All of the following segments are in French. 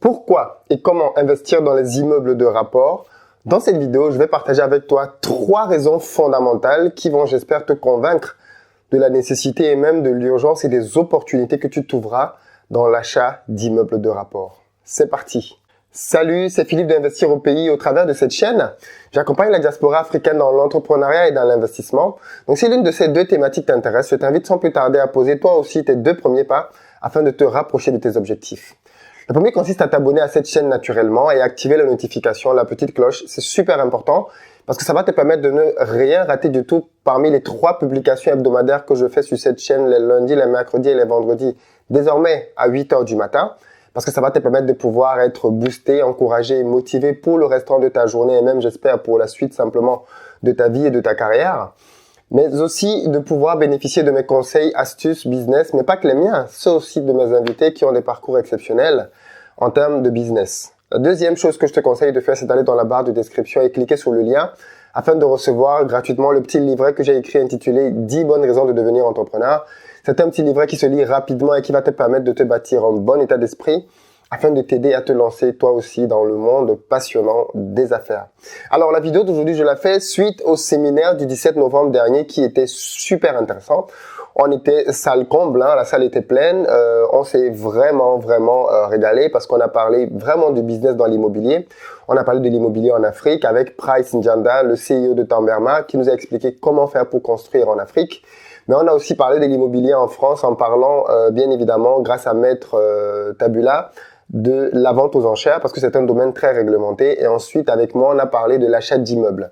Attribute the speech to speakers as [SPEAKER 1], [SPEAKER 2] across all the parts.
[SPEAKER 1] Pourquoi et comment investir dans les immeubles de rapport? Dans cette vidéo, je vais partager avec toi 3 raisons fondamentales qui vont, j'espère, te convaincre de la nécessité et même de l'urgence et des opportunités que tu trouveras dans l'achat d'immeubles de rapport. C'est parti! Salut, c'est Philippe d'Investir au pays. Au travers de cette chaîne, j'accompagne la diaspora africaine dans l'entrepreneuriat et dans l'investissement. Donc si l'une de ces deux thématiques t'intéresse, je t'invite sans plus tarder à poser toi aussi tes 2 premiers pas afin de te rapprocher de tes objectifs. Le premier consiste à t'abonner à cette chaîne naturellement et activer la notification, la petite cloche. C'est super important parce que ça va te permettre de ne rien rater du tout parmi les 3 publications hebdomadaires que je fais sur cette chaîne les lundis, les mercredis et les vendredis, désormais à 8 h du matin. Parce que ça va te permettre de pouvoir être boosté, encouragé et motivé pour le restant de ta journée et même, j'espère, pour la suite simplement de ta vie et de ta carrière. Mais aussi de pouvoir bénéficier de mes conseils, astuces, business, mais pas que les miens, ceux aussi de mes invités qui ont des parcours exceptionnels en termes de business. La deuxième chose que je te conseille de faire, c'est d'aller dans la barre de description et cliquer sur le lien afin de recevoir gratuitement le petit livret que j'ai écrit intitulé 10 bonnes raisons de devenir entrepreneur. C'est un petit livret qui se lit rapidement et qui va te permettre de te bâtir un bon état d'esprit afin de t'aider à te lancer toi aussi dans le monde passionnant des affaires. Alors la vidéo d'aujourd'hui, je la fais suite au séminaire du 17 novembre dernier qui était super intéressant. On était salle comble, la salle était pleine. On s'est vraiment régalé parce qu'on a parlé vraiment du business dans l'immobilier. On a parlé de l'immobilier en Afrique avec Price Njanda, le CEO de Tamberma, qui nous a expliqué comment faire pour construire en Afrique. Mais on a aussi parlé de l'immobilier en France en parlant, bien évidemment, grâce à Maître Tabula, de la vente aux enchères parce que c'est un domaine très réglementé. Et ensuite, avec moi, on a parlé de l'achat d'immeubles.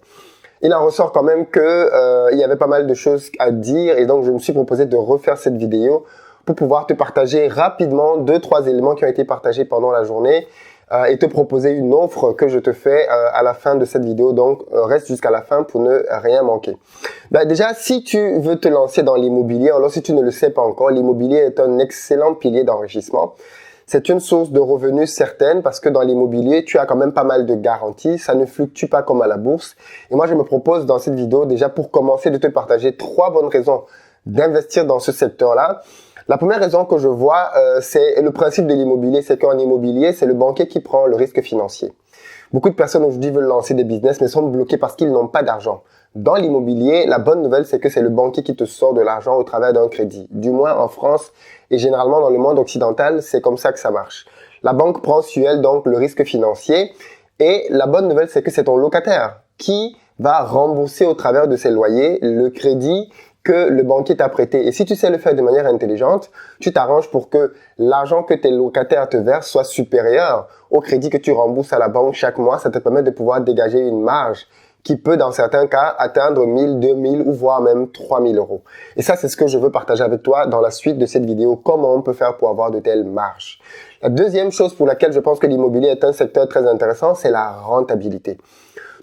[SPEAKER 1] Il en ressort quand même que il y avait pas mal de choses à dire et donc je me suis proposé de refaire cette vidéo pour pouvoir te partager rapidement 2-3 éléments qui ont été partagés pendant la journée et te proposer une offre que je te fais à la fin de cette vidéo. Donc reste jusqu'à la fin pour ne rien manquer. Déjà, si tu veux te lancer dans l'immobilier, alors si tu ne le sais pas encore, l'immobilier est un excellent pilier d'enrichissement. C'est une source de revenus certaine parce que dans l'immobilier, tu as quand même pas mal de garanties. Ça ne fluctue pas comme à la bourse. Et moi, je me propose dans cette vidéo déjà pour commencer de te partager 3 bonnes raisons d'investir dans ce secteur-là. La première raison que je vois, c'est le principe de l'immobilier. C'est qu'en immobilier, c'est le banquier qui prend le risque financier. Beaucoup de personnes aujourd'hui veulent lancer des business mais sont bloqués parce qu'ils n'ont pas d'argent. Dans l'immobilier, la bonne nouvelle, c'est que c'est le banquier qui te sort de l'argent au travers d'un crédit. Du moins en France et généralement dans le monde occidental, c'est comme ça que ça marche. La banque prend sur elle donc le risque financier et la bonne nouvelle, c'est que c'est ton locataire qui va rembourser au travers de ses loyers le crédit que le banquier t'a prêté. Et si tu sais le faire de manière intelligente, tu t'arranges pour que l'argent que tes locataires te versent soit supérieur au crédit que tu rembourses à la banque chaque mois. Ça te permet de pouvoir dégager une marge qui peut, dans certains cas, atteindre 1000, 2000 ou voire même 3000 euros. Et ça, c'est ce que je veux partager avec toi dans la suite de cette vidéo. Comment on peut faire pour avoir de telles marges. La deuxième chose pour laquelle je pense que l'immobilier est un secteur très intéressant, c'est la rentabilité.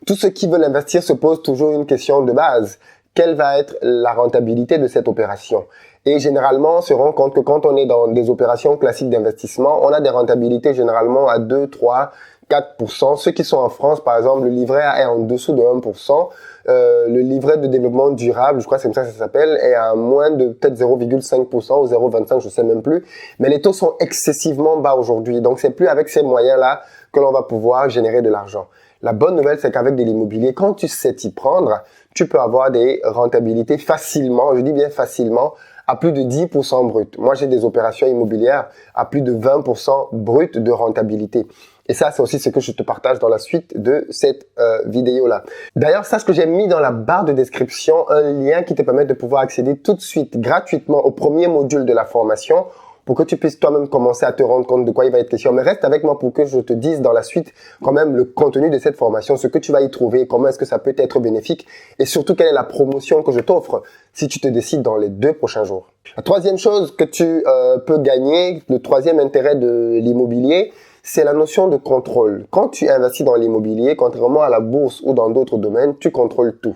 [SPEAKER 1] Tous ceux qui veulent investir se posent toujours une question de base. Quelle va être la rentabilité de cette opération? Et généralement, on se rend compte que quand on est dans des opérations classiques d'investissement, on a des rentabilités généralement à 2, 3, 4%. Ceux qui sont en France, par exemple, le livret A est en dessous de 1%. Le livret de développement durable, je crois que c'est comme ça que ça s'appelle, est à moins de peut-être 0,5% ou 0,25%, je sais même plus. Mais les taux sont excessivement bas aujourd'hui. Donc, c'est plus avec ces moyens-là que l'on va pouvoir générer de l'argent. La bonne nouvelle, c'est qu'avec de l'immobilier, quand tu sais t'y prendre, tu peux avoir des rentabilités facilement, je dis bien facilement, à plus de 10% brut. Moi, j'ai des opérations immobilières à plus de 20% brut de rentabilité. Et ça, c'est aussi ce que je te partage dans la suite de cette vidéo-là. D'ailleurs, sache que j'ai mis dans la barre de description un lien qui te permet de pouvoir accéder tout de suite gratuitement au premier module de la formation pour que tu puisses toi-même commencer à te rendre compte de quoi il va être question. Mais reste avec moi pour que je te dise dans la suite quand même le contenu de cette formation, ce que tu vas y trouver, comment est-ce que ça peut être bénéfique et surtout quelle est la promotion que je t'offre si tu te décides dans les 2 prochains jours. La troisième chose que tu peux gagner, le troisième intérêt de l'immobilier, c'est la notion de contrôle. Quand tu investis dans l'immobilier, contrairement à la bourse ou dans d'autres domaines, tu contrôles tout,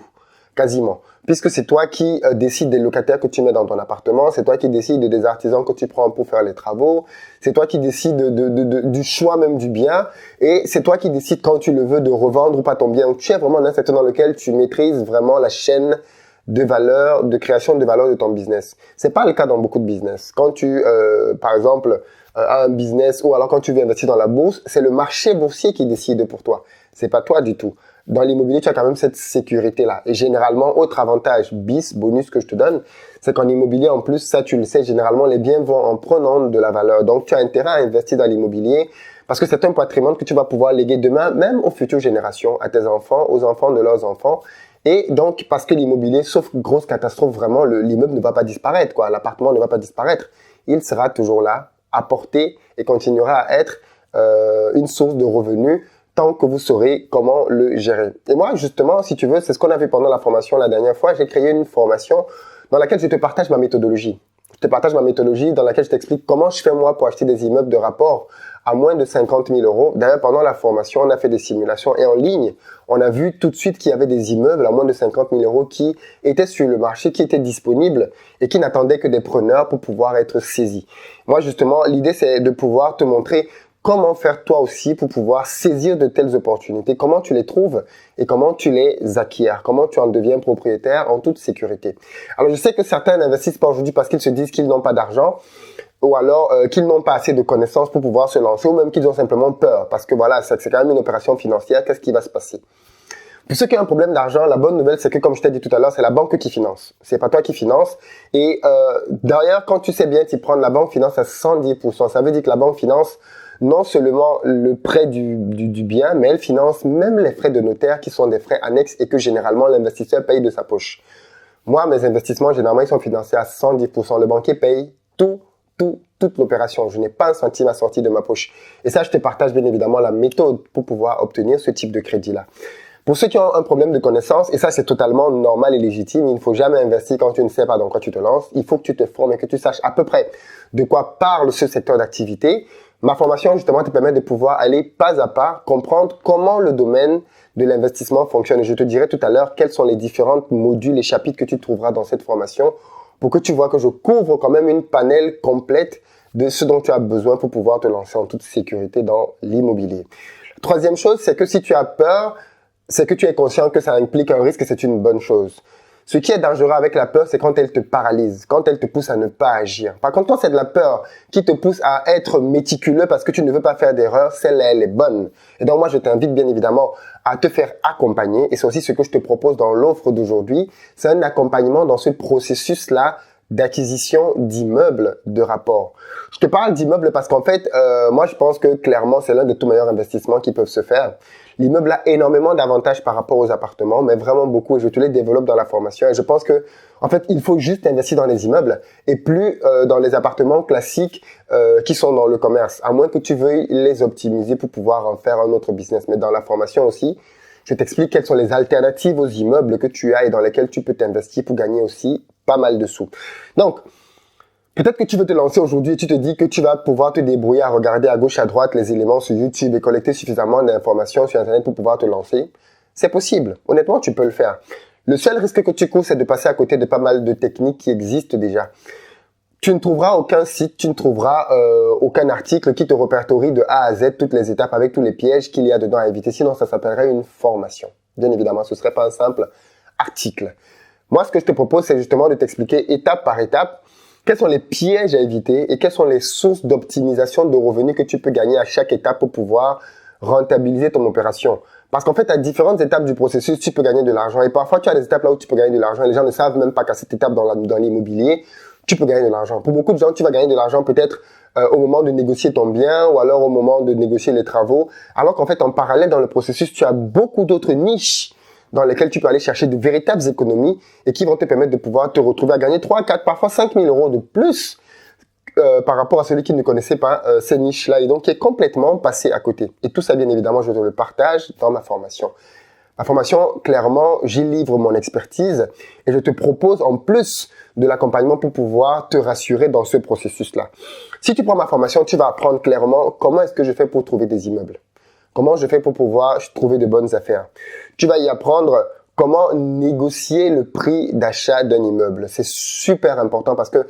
[SPEAKER 1] quasiment. Puisque c'est toi qui décides des locataires que tu mets dans ton appartement, c'est toi qui décides des artisans que tu prends pour faire les travaux, c'est toi qui décides du choix même du bien, et c'est toi qui décides quand tu le veux de revendre ou pas ton bien. Donc, tu es vraiment dans un secteur dans lequel tu maîtrises vraiment la chaîne de valeur, de création de valeur de ton business. C'est pas le cas dans beaucoup de business. Quand tu, par exemple, à un business ou alors quand tu veux investir dans la bourse, c'est le marché boursier qui décide pour toi. C'est pas toi du tout. Dans l'immobilier, tu as quand même cette sécurité-là. Et généralement, autre avantage, bonus que je te donne, c'est qu'en immobilier, en plus, ça tu le sais, généralement, les biens vont en prenant de la valeur. Donc, tu as intérêt à investir dans l'immobilier parce que c'est un patrimoine que tu vas pouvoir léguer demain, même aux futures générations, à tes enfants, aux enfants de leurs enfants. Et donc, parce que l'immobilier, sauf grosse catastrophe, vraiment, l'immeuble ne va pas disparaître, quoi. L'appartement ne va pas disparaître. Il sera toujours là, à portée et continuera à être une source de revenus tant que vous saurez comment le gérer. Et moi, justement, si tu veux, c'est ce qu'on a vu pendant la formation la dernière fois. J'ai créé une formation dans laquelle je te partage ma méthodologie. Je te partage ma méthodologie dans laquelle je t'explique comment je fais moi pour acheter des immeubles de rapport à moins de 50 000 euros. D'ailleurs, pendant la formation, on a fait des simulations et en ligne, on a vu tout de suite qu'il y avait des immeubles à moins de 50 000 euros qui étaient sur le marché, qui étaient disponibles et qui n'attendaient que des preneurs pour pouvoir être saisis. Moi, justement, l'idée, c'est de pouvoir te montrer comment faire toi aussi pour pouvoir saisir de telles opportunités, comment tu les trouves et comment tu les acquiers, comment tu en deviens propriétaire en toute sécurité. Alors, je sais que certains n'investissent pas aujourd'hui parce qu'ils se disent qu'ils n'ont pas d'argent ou alors qu'ils n'ont pas assez de connaissances pour pouvoir se lancer ou même qu'ils ont simplement peur parce que voilà, c'est quand même une opération financière, qu'est-ce qui va se passer? Pour ceux qui ont un problème d'argent, la bonne nouvelle, c'est que comme je t'ai dit tout à l'heure, c'est la banque qui finance. C'est pas toi qui finance. Et d'ailleurs, quand tu sais bien t'y prendre, la banque finance à 110%. Ça veut dire que la banque finance non seulement le prêt du bien, mais elle finance même les frais de notaire qui sont des frais annexes et que généralement l'investisseur paye de sa poche. Moi, mes investissements, généralement, ils sont financés à 110%. Le banquier paye toute l'opération. Je n'ai pas un centime à sortir de ma poche. Et ça, je te partage bien évidemment la méthode pour pouvoir obtenir ce type de crédit-là. Pour ceux qui ont un problème de connaissance, et ça c'est totalement normal et légitime, il ne faut jamais investir quand tu ne sais pas dans quoi tu te lances. Il faut que tu te formes et que tu saches à peu près de quoi parle ce secteur d'activité. Ma formation justement te permet de pouvoir aller pas à pas, comprendre comment le domaine de l'investissement fonctionne. Et je te dirai tout à l'heure quels sont les différents modules et chapitres que tu trouveras dans cette formation pour que tu vois que je couvre quand même une panel complète de ce dont tu as besoin pour pouvoir te lancer en toute sécurité dans l'immobilier. La troisième chose, c'est que si tu as peur, c'est que tu es conscient que ça implique un risque et c'est une bonne chose. Ce qui est dangereux avec la peur, c'est quand elle te paralyse, quand elle te pousse à ne pas agir. Par contre, quand c'est de la peur qui te pousse à être méticuleux parce que tu ne veux pas faire d'erreur, celle-là, elle est bonne. Et donc, moi, je t'invite bien évidemment à te faire accompagner. Et c'est aussi ce que je te propose dans l'offre d'aujourd'hui. C'est un accompagnement dans ce processus-là d'acquisition d'immeubles de rapport. Je te parle d'immeubles parce qu'en fait, moi, je pense que clairement, c'est l'un des tout meilleurs investissements qui peuvent se faire. L'immeuble a énormément d'avantages par rapport aux appartements, mais vraiment beaucoup, et je te les développe dans la formation. Et je pense que, en fait, il faut juste investir dans les immeubles et plus dans les appartements classiques qui sont dans le commerce, à moins que tu veuilles les optimiser pour pouvoir en faire un autre business. Mais dans la formation aussi, je t'explique quelles sont les alternatives aux immeubles que tu as et dans lesquels tu peux t'investir pour gagner aussi pas mal de sous. Donc, peut-être que tu veux te lancer aujourd'hui et tu te dis que tu vas pouvoir te débrouiller à regarder à gauche, à droite les éléments sur YouTube et collecter suffisamment d'informations sur Internet pour pouvoir te lancer. C'est possible. Honnêtement, tu peux le faire. Le seul risque que tu cours, c'est de passer à côté de pas mal de techniques qui existent déjà. Tu ne trouveras aucun site, tu ne trouveras aucun article qui te répertorie de A à Z toutes les étapes avec tous les pièges qu'il y a dedans à éviter. Sinon, ça s'appellerait une formation. Bien évidemment, ce ne serait pas un simple article. Moi, ce que je te propose, c'est justement de t'expliquer étape par étape quels sont les pièges à éviter et quelles sont les sources d'optimisation de revenus que tu peux gagner à chaque étape pour pouvoir rentabiliser ton opération. Parce qu'en fait, à différentes étapes du processus, tu peux gagner de l'argent. Et parfois, tu as des étapes là où tu peux gagner de l'argent et les gens ne savent même pas qu'à cette étape dans l'immobilier, tu peux gagner de l'argent. Pour beaucoup de gens, tu vas gagner de l'argent peut-être au moment de négocier ton bien ou alors au moment de négocier les travaux. Alors qu'en fait, en parallèle, dans le processus, tu as beaucoup d'autres niches dans lesquelles tu peux aller chercher de véritables économies et qui vont te permettre de pouvoir te retrouver à gagner 3, 4, parfois 5 000 euros de plus par rapport à celui qui ne connaissait pas ces niches-là et donc qui est complètement passé à côté. Et tout ça, bien évidemment, je te le partage dans ma formation. Ma formation, clairement, j'y livre mon expertise et je te propose en plus de l'accompagnement pour pouvoir te rassurer dans ce processus-là. Si tu prends ma formation, tu vas apprendre clairement comment est-ce que je fais pour trouver des immeubles. Comment je fais pour pouvoir trouver de bonnes affaires. Tu vas y apprendre comment négocier le prix d'achat d'un immeuble. C'est super important parce que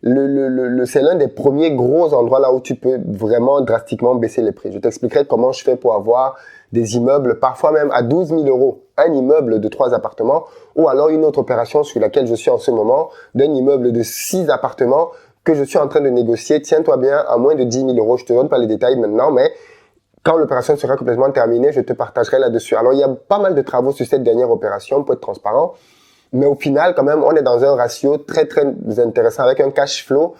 [SPEAKER 1] c'est l'un des premiers gros endroits là où tu peux vraiment drastiquement baisser les prix. Je t'expliquerai comment je fais pour avoir des immeubles, parfois même à 12 000 euros, un immeuble de 3 appartements, ou alors une autre opération sur laquelle je suis en ce moment, d'un immeuble de 6 appartements que je suis en train de négocier, tiens-toi bien, à moins de 10 000 euros. Je te donne pas les détails maintenant, mais quand l'opération sera complètement terminée, je te partagerai là-dessus. Alors, il y a pas mal de travaux sur cette dernière opération pour être transparent. Mais au final, quand même, on est dans un ratio très, très intéressant avec un cash flow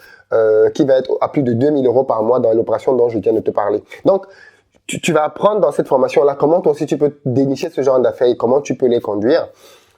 [SPEAKER 1] qui va être à plus de 2 000 euros par mois dans l'opération dont je viens de te parler. Donc, tu vas apprendre dans cette formation-là comment toi aussi tu peux dénicher ce genre d'affaires et comment tu peux les conduire.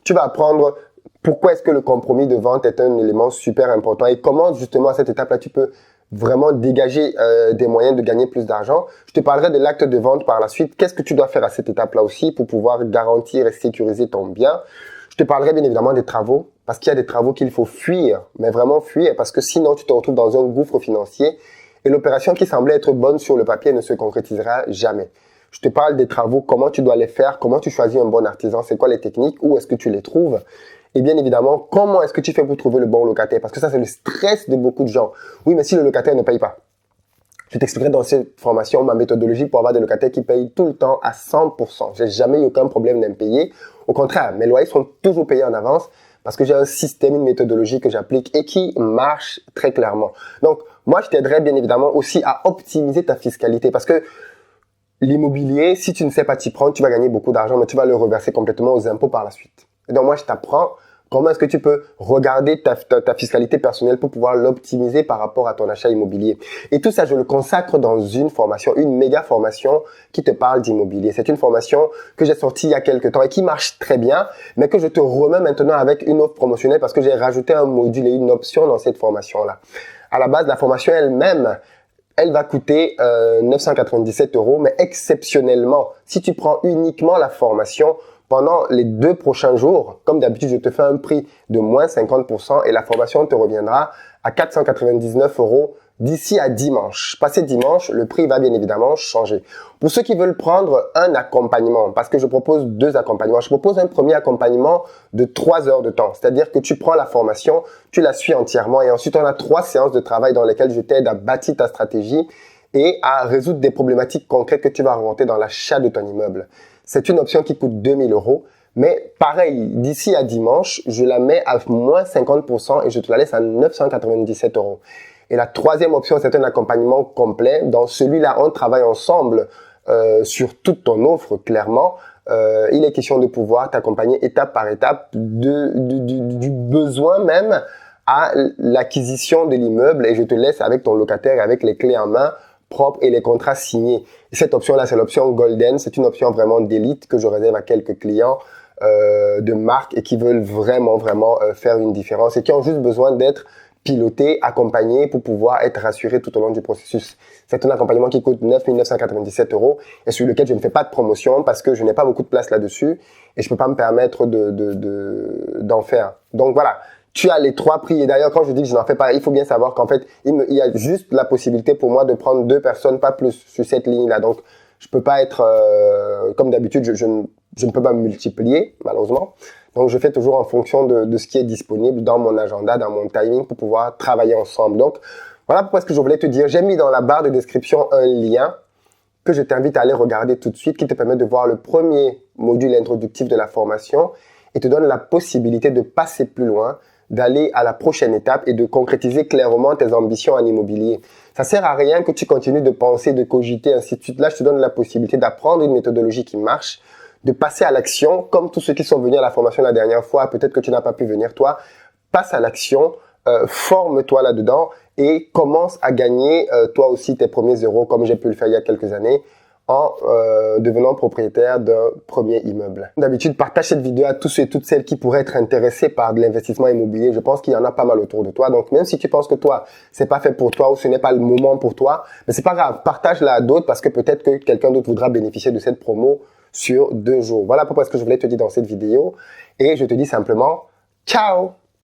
[SPEAKER 1] Tu vas apprendre pourquoi est-ce que le compromis de vente est un élément super important et comment justement à cette étape-là tu peux vraiment dégager des moyens de gagner plus d'argent. Je te parlerai de l'acte de vente par la suite. Qu'est-ce que tu dois faire à cette étape-là aussi pour pouvoir garantir et sécuriser ton bien. Je te parlerai bien évidemment des travaux, parce qu'il y a des travaux qu'il faut fuir, mais vraiment fuir, parce que sinon tu te retrouves dans un gouffre financier et l'opération qui semblait être bonne sur le papier ne se concrétisera jamais. Je te parle des travaux, comment tu dois les faire, comment tu choisis un bon artisan, c'est quoi les techniques, où est-ce que tu les trouves, et bien évidemment, comment est-ce que tu fais pour trouver le bon locataire, parce que ça c'est le stress de beaucoup de gens. Oui, mais si le locataire ne paye pas, je t'expliquerai dans cette formation ma méthodologie pour avoir des locataires qui payent tout le temps à 100%. J'ai jamais eu aucun problème d'impayé. Au contraire, mes loyers sont toujours payés en avance parce que j'ai un système, une méthodologie que j'applique et qui marche très clairement. Donc, moi, je t'aiderai bien évidemment aussi à optimiser ta fiscalité parce que l'immobilier, si tu ne sais pas t'y prendre, tu vas gagner beaucoup d'argent, mais tu vas le reverser complètement aux impôts par la suite. Et donc, moi, je t'apprends comment est-ce que tu peux regarder ta fiscalité personnelle pour pouvoir l'optimiser par rapport à ton achat immobilier. Et tout ça, je le consacre dans une formation, une méga formation qui te parle d'immobilier. C'est une formation que j'ai sortie il y a quelques temps et qui marche très bien, mais que je te remets maintenant avec une offre promotionnelle parce que j'ai rajouté un module et une option dans cette formation-là. À la base, la formation elle-même, elle va coûter 997 euros, mais exceptionnellement, si tu prends uniquement la formation, pendant les 2 prochains jours, comme d'habitude, je te fais un prix de moins 50% et la formation te reviendra à 499 euros d'ici à dimanche. Passé dimanche, le prix va bien évidemment changer. Pour ceux qui veulent prendre un accompagnement, parce que je propose 2 accompagnements, je propose un premier accompagnement de 3 heures de temps. C'est-à-dire que tu prends la formation, tu la suis entièrement et ensuite on a 3 séances de travail dans lesquelles je t'aide à bâtir ta stratégie et à résoudre des problématiques concrètes que tu vas rencontrer dans l'achat de ton immeuble. C'est une option qui coûte 2 000 euros. Mais pareil, d'ici à dimanche, je la mets à moins 50% et je te la laisse à 997 euros. Et la troisième option, c'est un accompagnement complet. Dans celui-là, on travaille ensemble sur toute ton offre, clairement. Il est question de pouvoir t'accompagner étape par étape du besoin même à l'acquisition de l'immeuble et je te laisse avec ton locataire, avec les clés en main propres et les contrats signés. Et cette option-là, c'est l'option Golden. C'est une option vraiment d'élite que je réserve à quelques clients de marque et qui veulent vraiment faire une différence et qui ont juste besoin d'être pilotés, accompagnés pour pouvoir être rassurés tout au long du processus. C'est un accompagnement qui coûte 9 997 euros et sur lequel je ne fais pas de promotion parce que je n'ai pas beaucoup de place là-dessus et je peux pas me permettre d'en faire. Donc voilà. Tu as les 3 prix. Et d'ailleurs, quand je dis que je n'en fais pas, il faut bien savoir qu'en fait, il y a juste la possibilité pour moi de prendre 2 personnes, pas plus, sur cette ligne-là. Donc, je peux pas être, comme d'habitude, je ne peux pas me multiplier, malheureusement. Donc, je fais toujours en fonction de ce qui est disponible dans mon agenda, dans mon timing pour pouvoir travailler ensemble. Donc, voilà pourquoi ce que je voulais te dire. J'ai mis dans la barre de description un lien que je t'invite à aller regarder tout de suite qui te permet de voir le premier module introductif de la formation et te donne la possibilité de passer plus loin, d'aller à la prochaine étape et de concrétiser clairement tes ambitions en immobilier. Ça sert à rien que tu continues de penser, de cogiter, ainsi de suite. Là, je te donne la possibilité d'apprendre une méthodologie qui marche, de passer à l'action, comme tous ceux qui sont venus à la formation la dernière fois, peut-être que tu n'as pas pu venir toi, passe à l'action, forme-toi là-dedans et commence à gagner toi aussi tes premiers euros comme j'ai pu le faire il y a quelques années en devenant propriétaire d'un premier immeuble. D'habitude, partage cette vidéo à tous ceux et toutes celles qui pourraient être intéressés par de l'investissement immobilier. Je pense qu'il y en a pas mal autour de toi. Donc, même si tu penses que toi, c'est pas fait pour toi ou ce n'est pas le moment pour toi, mais c'est pas grave. Partage-la à d'autres parce que peut-être que quelqu'un d'autre voudra bénéficier de cette promo sur 2 jours. Voilà pourquoi ce que je voulais te dire dans cette vidéo. Et je te dis simplement, ciao!